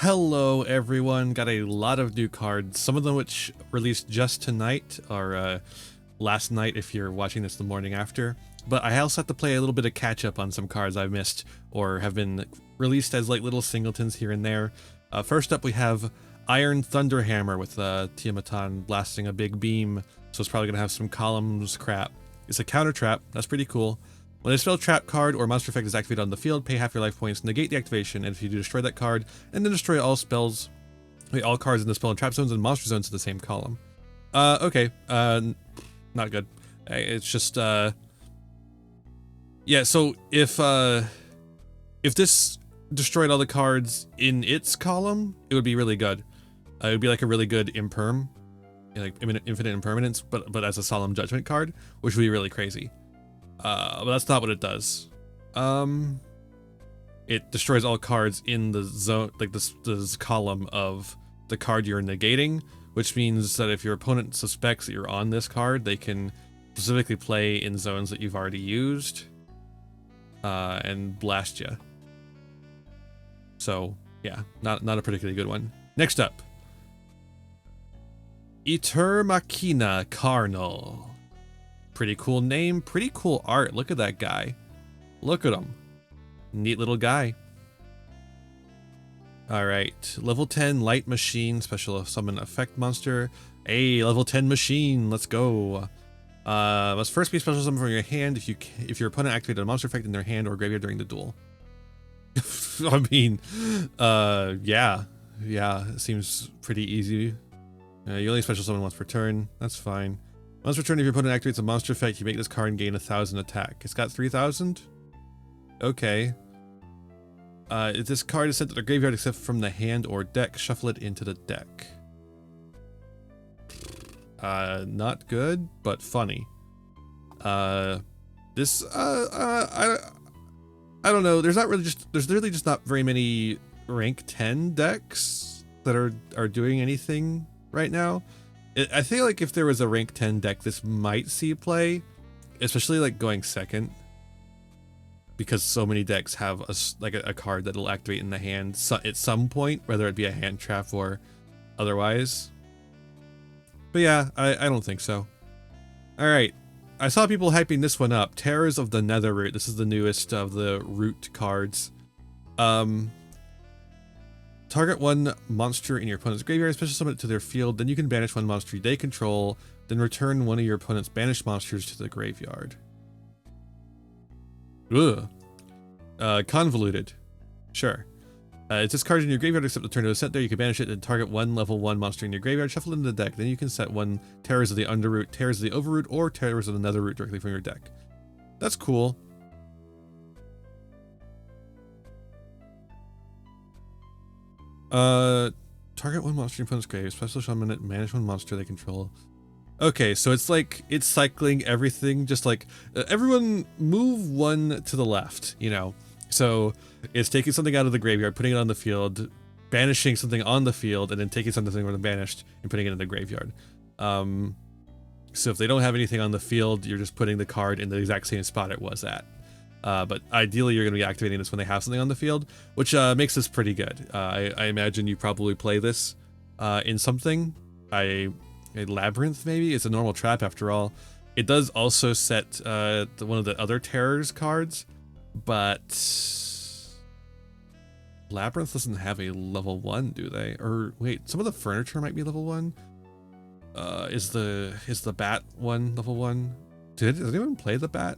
Hello everyone, got a lot of new cards, some of them which released just tonight, or last night if you're watching this the morning after, but I also have to play a little bit of catch up on some cards I've missed or have been released as like little singletons here and there. First up we have Iron Thunderhammer with Tiamatan blasting a big beam, so it's probably going to have some columns crap. It's a counter trap, that's pretty cool. When a spell trap card or monster effect is activated on the field, pay half your life points, negate the activation, and if you do destroy that card, and then destroy all spells, all cards in the spell and trap zones and monster zones to the same column. Okay, not good. It's just, yeah, so if this destroyed all the cards in its column, it would be really good. It would be like a really good imperm, like infinite impermanence, but as a solemn judgment card, which would be really crazy. But that's not what it does. It destroys all cards in the zone, like this column of the card you're negating, which means that if your opponent suspects that you're on this card, they can specifically play in zones that you've already used, and blast you. So yeah, not a particularly good one. Next up, Iter Machina Carnal. Pretty cool name, pretty cool art. Look at that guy. Look at him. Neat little guy. Alright, level 10 light machine, special summon effect monster. Hey, level 10 machine, let's go. Must first be special summon from your hand if your opponent activated a monster effect in their hand or graveyard during the duel. I mean, yeah, it seems pretty easy. You only special summon once per turn, that's fine. Once per turn, if your opponent activates a monster effect, you make this card and gain 1,000 attack. It's got 3,000? Okay. If this card is sent to the graveyard except from the hand or deck, shuffle it into the deck. Not good, but funny. I don't know, there's really just not very many rank 10 decks that are doing anything right now. I feel like if there was a rank 10 deck, this might see play, especially like going second, because so many decks have a card that'll activate in the hand at some point, whether it be a hand trap or otherwise. But yeah, I don't think so. All right, I saw people hyping this one up. Terrors of the Netherroot. This is the newest of the root cards. Target one monster in your opponent's graveyard, special summon it to their field, then you can banish one monster they control, then return one of your opponent's banished monsters to the graveyard. Ugh. Convoluted. Sure. It's this card in your graveyard except the turn it was sent there, you can banish it and target one level 1 monster in your graveyard, shuffle it into the deck, then you can set one Terrors of the Underroot, Terrors of the Overroot, or Terrors of the Netherroot directly from your deck. That's cool. Target one monster in your opponent's grave, special summon it, manage one monster they control. Okay, so it's like, it's cycling everything, just like, everyone move one to the left, you know? So, it's taking something out of the graveyard, putting it on the field, banishing something on the field, and then taking something from the banished and putting it in the graveyard. So if they don't have anything on the field, you're just putting the card in the exact same spot it was at. But ideally, you're going to be activating this when they have something on the field, which makes this pretty good. I imagine you probably play this in something. A Labyrinth, maybe? It's a normal trap, after all. It does also set one of the other Terrors cards, but Labyrinth doesn't have a level 1, do they? Or wait, some of the furniture might be level 1? Is the Bat one level 1? Does anyone play the Bat?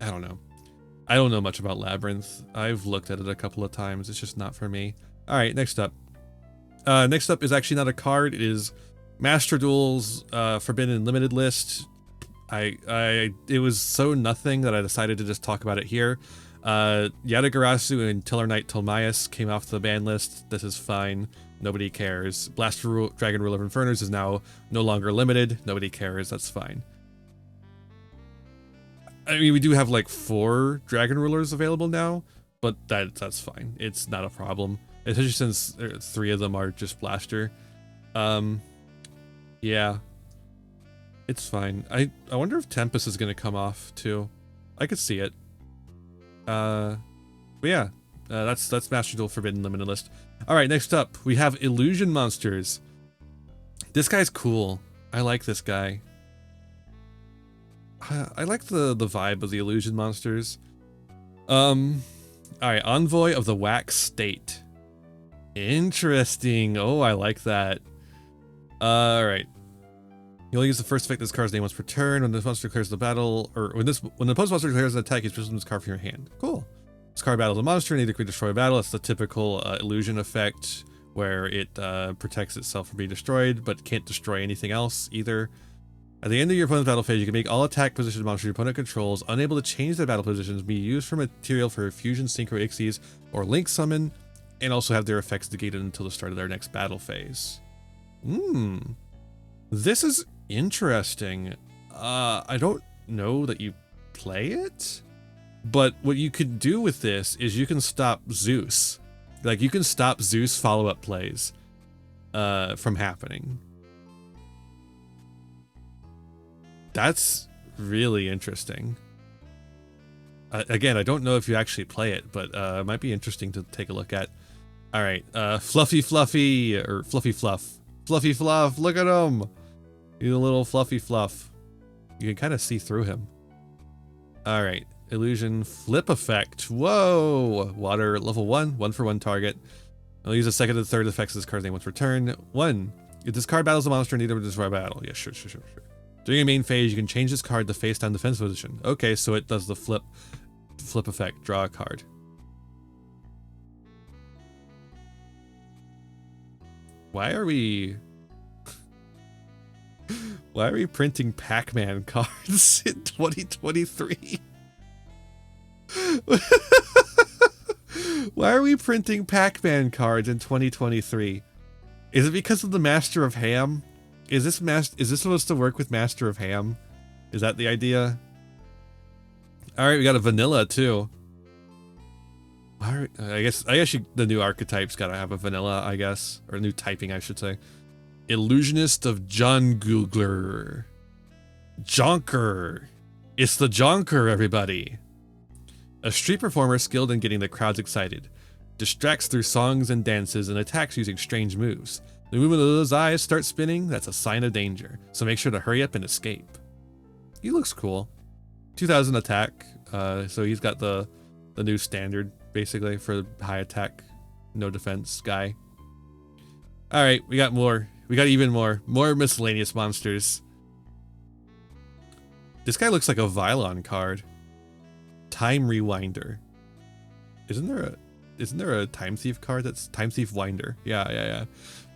I don't know. I don't know much about Labyrinth. I've looked at it a couple of times. It's just not for me. All right, next up. Next up is actually not a card. It is Master Duel's Forbidden Limited list. It was so nothing that I decided to just talk about it here. Yatagarasu and Tiller Knight Tolmaeus came off the ban list. This is fine. Nobody cares. Blaster Dragon Ruler of Inferners is now no longer limited. Nobody cares. That's fine. I mean, we do have like 4 Dragon Rulers available now, but that's fine. It's not a problem, especially since 3 of them are just Blaster. Yeah, it's fine. I wonder if Tempest is gonna come off too. I could see it. But yeah, That's Master Duel Forbidden Limited List. All right, next up we have Illusion Monsters. This guy's cool. I like this guy. I like the vibe of the Illusion Monsters. All right, Envoy of the Wax State. Interesting. Oh, I like that. All right. You only use the first effect this card's name once per turn. When this monster declares the battle, or when the opposed monster declares an attack, you special this card from your hand. Cool. This card battles a monster, and either can destroy a battle. It's the typical illusion effect where it protects itself from being destroyed, but can't destroy anything else either. At the end of your opponent's battle phase, you can make all attack position monsters your opponent controls unable to change their battle positions be used for material for fusion, synchro, ixies, or link summon, and also have their effects negated until the start of their next battle phase. This is interesting. I don't know that you play it, but what you could do with this is you can stop Zeus. Like, you can stop Zeus follow-up plays from happening. That's really interesting. Again, I don't know if you actually play it, but it might be interesting to take a look at. All right, Fluffy Fluffy, or Fluffy Fluff. Fluffy Fluff, look at him. He's a little Fluffy Fluff. You can kind of see through him. All right, Illusion Flip Effect. Whoa, Water level 1, 1 for 1 target. I'll use the second and third effects of this card's name once per turn. 1, if this card battles a monster, neither will destroy a battle. Yeah, sure. During your main phase, you can change this card to face down defense position. Okay, so it does the flip effect. Draw a card. Why are we printing Pac-Man cards in 2023? Why are we printing Pac-Man cards in 2023? Is it because of the Master of Ham? Is this supposed to work with Master of Ham? Is that the idea? All right, we got a vanilla too. All right, I guess the new archetype's got to have a vanilla, I guess, or a new typing, I should say. Illusionist of John Googler. Jonker. It's the Jonker, everybody. A street performer skilled in getting the crowds excited. Distracts through songs and dances and attacks using strange moves. The movement of those eyes start spinning, that's a sign of danger. So make sure to hurry up and escape. He looks cool. 2000 attack. So he's got the new standard, basically, for high attack, no defense guy. All right, we got more. We got even more. More miscellaneous monsters. This guy looks like a Vylon card. Time Rewinder. Isn't there a Time Thief card that's Time Thief Winder? Yeah.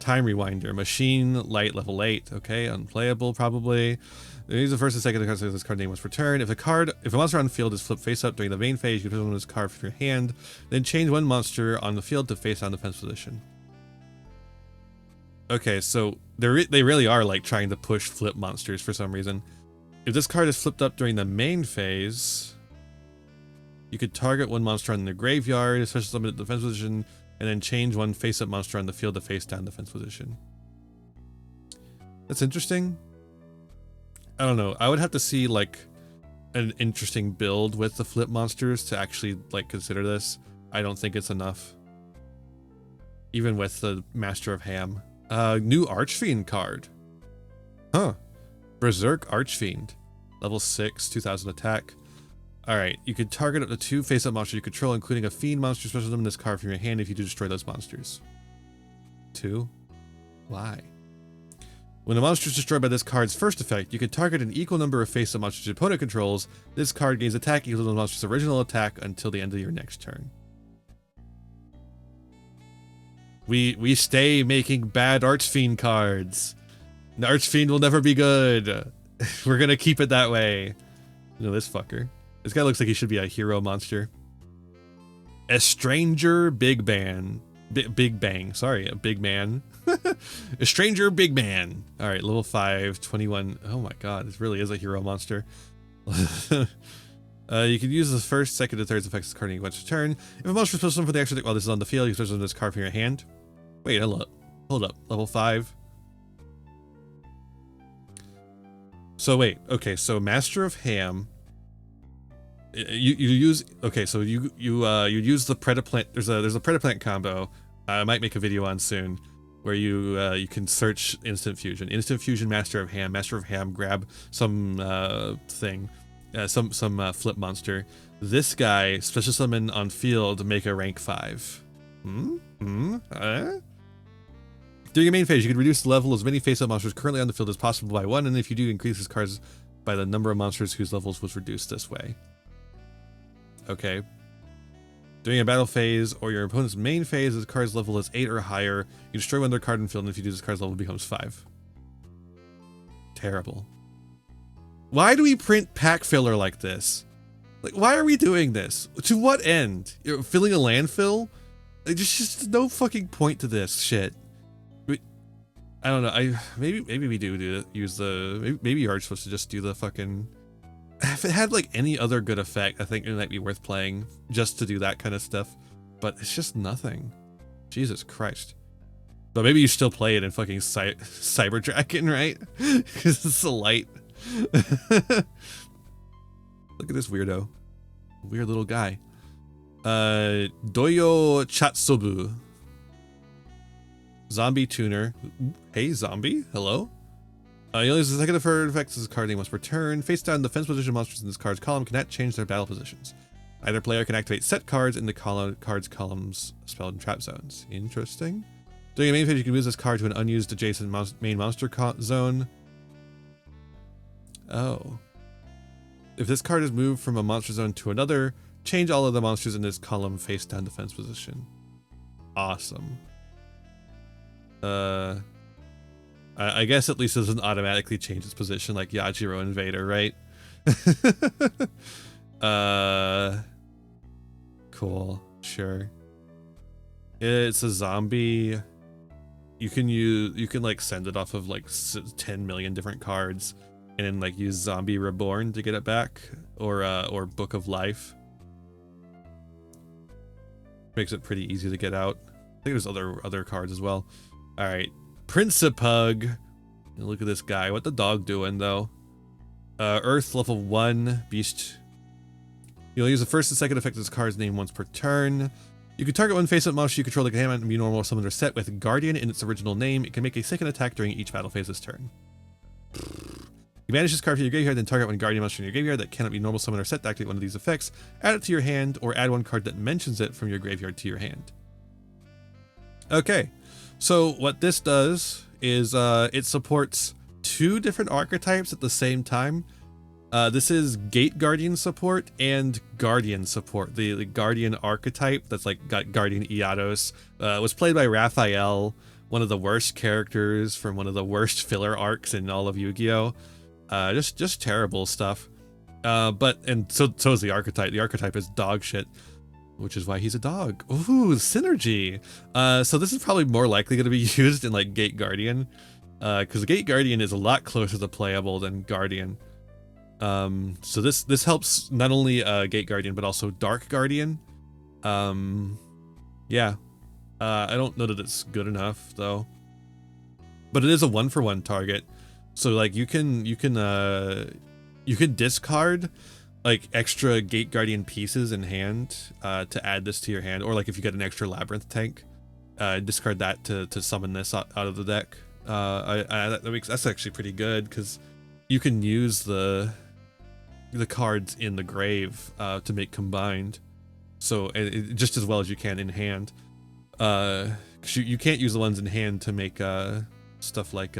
Time Rewinder. Machine, light, level 8. Okay, unplayable probably. Use the first and second of this card name once per turn. If a monster on the field is flipped face up during the main phase, you can put this card from your hand. Then change one monster on the field to face down defense position. Okay, so they really are like trying to push flip monsters for some reason. If this card is flipped up during the main phase, you could target one monster on the graveyard, especially summon at defense position, and then change one face-up monster on the field to face-down defense position. That's interesting. I don't know. I would have to see like an interesting build with the flip monsters to actually like consider this. I don't think it's enough. Even with the Master of Ham. New Archfiend card. Huh. Berserk Archfiend. Level 6, 2000 attack. Alright, you can target up to 2 face-up monsters you control, including a Fiend monster, special summon this card from your hand if you do destroy those monsters. 2? Why? When a monster is destroyed by this card's first effect, you can target an equal number of face-up monsters your opponent controls. This card gains attack equal to the monster's original attack until the end of your next turn. We stay making bad Archfiend cards. The Archfiend will never be good. We're gonna keep it that way. You know, this fucker. This guy looks like he should be a hero monster. Estranger Big Bang. Big Bang. Sorry, a big man. Estranger Big Man. All right, level 5, 21. Oh my god, this really is a hero monster. You can use the first, second, and third effects of the card in each turn. If a monster is supposed to for the extra while this is on the field, you can special summon this card from your hand. Wait, hold up. Level 5. So wait, okay, so Master of Ham You use, okay, so you use the Predaplant. There's a Predaplant combo. I might make a video on soon, where you can search Instant Fusion, Master of Ham, grab some thing, some flip monster. This guy special summon on field, make a rank 5. During your main phase, you can reduce the level of as many face-up monsters currently on the field as possible by 1, and if you do, increase this cards by the number of monsters whose levels was reduced this way. Okay. During a battle phase or your opponent's main phase, the card's level is 8 or higher. You destroy one of their card in the field, and if you do, this card's level becomes 5. Terrible. Why do we print pack filler like this? Like, why are we doing this? To what end? You're filling a landfill? Like, there's just no fucking point to this shit. I don't know. Maybe we do use the. Maybe you are supposed to just do the fucking. If it had like any other good effect, I think it might be worth playing just to do that kind of stuff. But it's just nothing. Jesus Christ. But maybe you still play it in fucking Cyber Dragon, right? Because it's a light. Look at this weirdo. Weird little guy. Doyo Chatsobu. Zombie tuner. Hey, zombie. Hello. You only use the second deferred effects as a card name once per turn. Face down defense position monsters in this card's column cannot change their battle positions. Either player can activate set cards in the columns, spell and trap zones. Interesting. During a main phase, you can move this card to an unused adjacent main monster zone. Oh. If this card is moved from a monster zone to another, change all of the monsters in this column face down defense position. Awesome. I guess at least it doesn't automatically change its position like Yagiro Invader, right? Cool, sure. It's a zombie. You can like send it off of like 10 million different cards, and then like use Zombie Reborn to get it back, or Book of Life. Makes it pretty easy to get out. I think there's other cards as well. All right. Principug. Look at this guy. What the dog doing though? Earth level 1 beast. You'll use the first and second effect of this card's name once per turn. You can target one face-up monster you control that can be normal or summon or set with Guardian in its original name. It can make a second attack during each battle phase this turn. You banish this card from your graveyard, then target one Guardian monster in your graveyard that cannot be normal, summon, or set to activate one of these effects. Add it to your hand, or add one card that mentions it from your graveyard to your hand. Okay. So what this does is it supports 2 different archetypes at the same time. This is Gate Guardian support and Guardian support. The Guardian archetype that's like got Guardian Eatos was played by Raphael, one of the worst characters from one of the worst filler arcs in all of Yu-Gi-Oh. Just terrible stuff. And so is the archetype. The archetype is dog shit, which is why he's a dog. Ooh, synergy. So this is probably more likely going to be used in like Gate Guardian, because Gate Guardian is a lot closer to playable than Guardian. So this helps not only Gate Guardian but also Dark Guardian. Yeah. I don't know that it's good enough though, but it is a 1-for-1 target. So like you can discard like extra Gate Guardian pieces in hand to add this to your hand, or like if you get an extra Labyrinth tank, discard that to summon this out of the deck. That's actually pretty good because you can use the cards in the grave to make combined, so just as well as you can in hand. 'Cause you can't use the ones in hand to make stuff like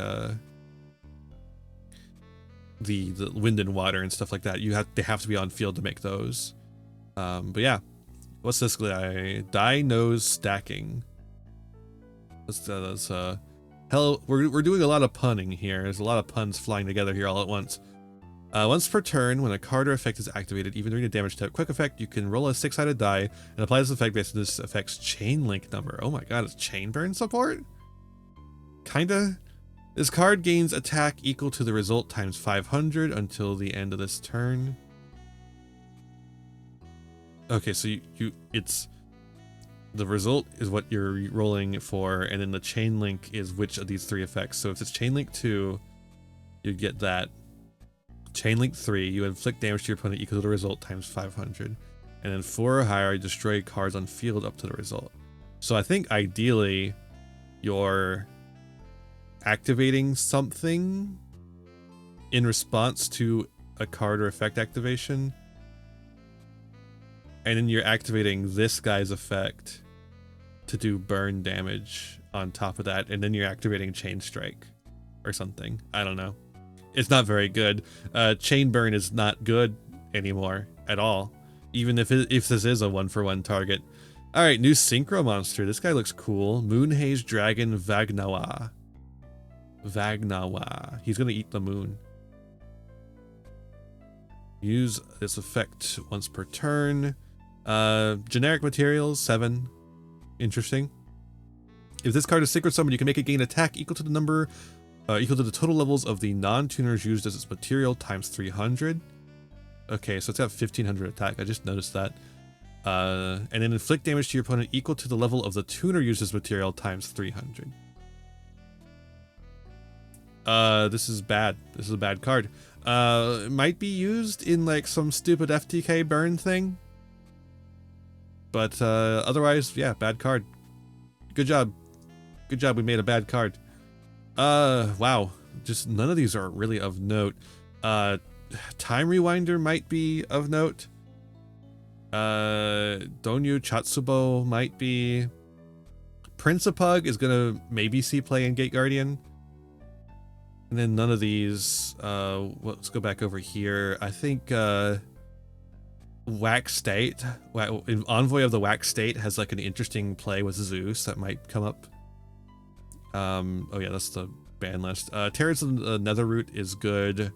the wind and water and stuff like that. They have to be on field to make those. But yeah, what's this guy? Die nose stacking. Hell, we're doing a lot of punning here. There's a lot of puns flying together here all at once. Once per turn, when a card or effect is activated, even during a damage type quick effect, you can roll a 6-sided die and apply this effect based on this effect's chain link number. Oh my god, it's chain burn support? Kinda. This card gains attack equal to the result times 500 until the end of this turn. Okay, so it's the result is what you're rolling for, and then the chain link is which of these 3 effects. So if it's chain link 2, you get that. Chain Link 3, you inflict damage to your opponent equal to the result times 500. And then 4 or higher, you destroy cards on field up to the result. So I think ideally you're activating something in response to a card or effect activation. And then you're activating this guy's effect to do burn damage on top of that. And then you're activating Chain Strike or something. I don't know. It's not very good. Chain Burn is not good anymore at all. Even if this is a 1-for-1 target. Alright, new Synchro monster. This guy looks cool. Moonhaze Dragon Vagnawa. Vagnawa. He's gonna eat the moon. Use this effect once per turn. Generic materials, 7. Interesting. If this card is Sacred Summon, you can make it gain attack equal to the number, equal to the total levels of the non-tuners used as its material times 300. Okay, so it's got 1500 attack. I just noticed that. And then inflict damage to your opponent equal to the level of the tuner used as material times 300. This is bad. This is a bad card. It might be used in like some stupid FTK burn thing. But otherwise, yeah, bad card. Good job. Good job, we made a bad card. Wow. Just none of these are really of note. Time Rewinder might be of note. Donyu Chatsubo might be. Principug is gonna maybe see play in Gate Guardian. And then none of these, let's go back over here. I think, Wax State, Envoy of the Wax State has like an interesting play with Zeus that might come up. Oh yeah, that's the ban list. Terrors of the Netherroot is good.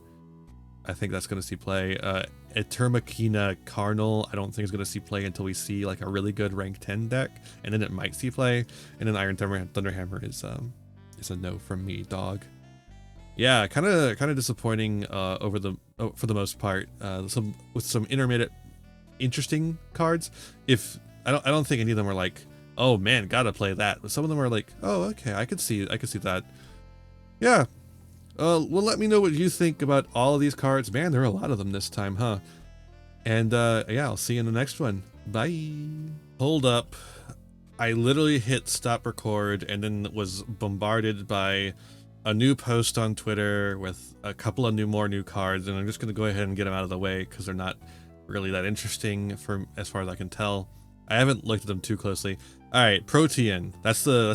I think that's going to see play. Etermakina Carnal, I don't think is going to see play until we see like a really good rank 10 deck, and then it might see play. And then Iron Thunderhammer is a no from me, dog. Yeah, kind of disappointing for the most part. With some intermittent interesting cards. If I don't think any of them are like, oh man, gotta play that. But some of them are like, oh okay, I could see that. Yeah. Well, let me know what you think about all of these cards. Man, there are a lot of them this time, huh? And yeah, I'll see you in the next one. Bye. Hold up. I literally hit stop record and then was bombarded by a new post on Twitter with a couple of more new cards, and I'm just gonna go ahead and get them out of the way because they're not really that interesting as far as I can tell. I haven't looked at them too closely. All right, Protean. That's the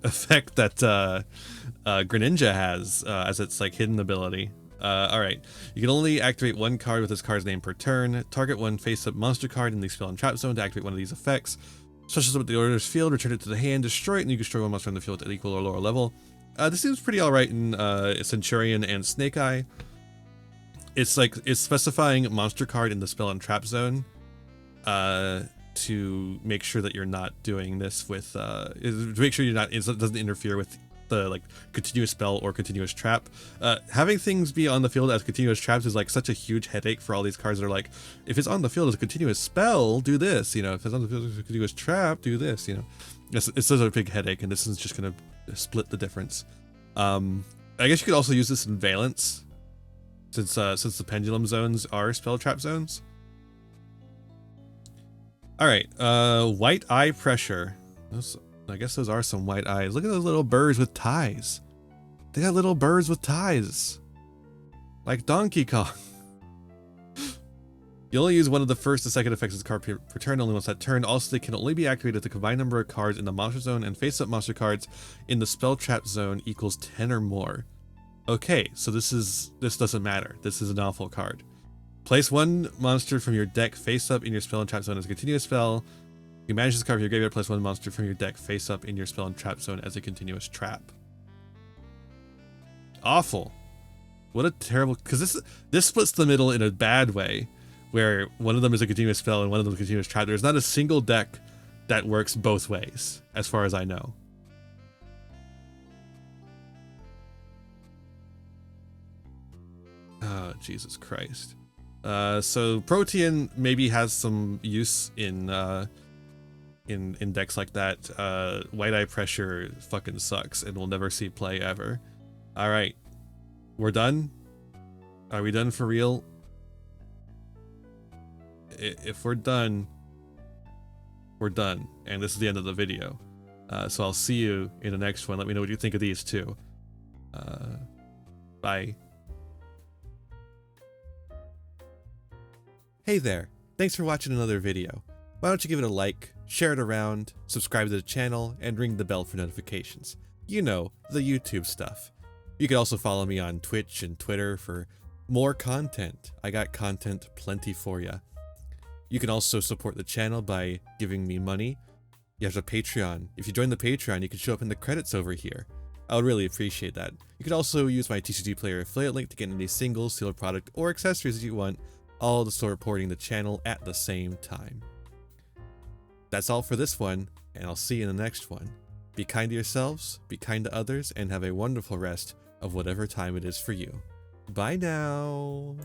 effect that Greninja has as its like hidden ability. All right, you can only activate one card with this card's name per turn. Target one face-up monster card in the spell and trap zone to activate one of these effects. Special summon the order's field, return it to the hand, destroy it, and you can destroy one monster on the field at equal or lower level. This seems pretty alright in Centurion and Snake Eye. It's specifying monster card in the spell and trap zone to make sure that you're not doing this with to make sure it doesn't interfere with the like continuous spell or continuous trap. Having things be on the field as continuous traps is like such a huge headache for all these cards that are like, if it's on the field as a continuous spell, do this, you know, if it's on the field as a continuous trap, do this, you know. It's such a big headache, and this is just gonna split the difference. I guess you could also use this in Valence, since the pendulum zones are spell trap zones. All right, White Eye Pressure. I guess those are some white eyes. Look at those little birds with ties. They got little birds with ties, like Donkey Kong. You only use one of the first and second effects of the card per turn, only once that turn. Also, they can only be activated if the combined number of cards in the monster zone and face-up monster cards in the spell trap zone equals 10 or more. Okay, so this doesn't matter. This is an awful card. Place one monster from your deck face-up in your spell and trap zone as a continuous spell. You manage this card from your graveyard. Place one monster from your deck face-up in your spell and trap zone as a continuous trap. Awful. What a terrible... Because this splits the middle in a bad way, where one of them is a continuous spell and one of them is a continuous trap. There's not a single deck that works both ways, as far as I know. Oh, Jesus Christ. So Protean maybe has some use in decks like that. White Eye Pressure fucking sucks and will never see play ever. All right, we're done. Are we done for real? If we're done, we're done. And this is the end of the video. So I'll see you in the next one. Let me know what you think of these two. Bye. Hey there. Thanks for watching another video. Why don't you give it a like, share it around, subscribe to the channel, and ring the bell for notifications. You know, the YouTube stuff. You can also follow me on Twitch and Twitter for more content. I got content plenty for ya. You can also support the channel by giving me money. You have a Patreon. If you join the Patreon, you can show up in the credits over here. I would really appreciate that. You can also use my TCG Player affiliate link to get any single, sealed product, or accessories that you want, all to supporting the channel at the same time. That's all for this one, and I'll see you in the next one. Be kind to yourselves, be kind to others, and have a wonderful rest of whatever time it is for you. Bye now!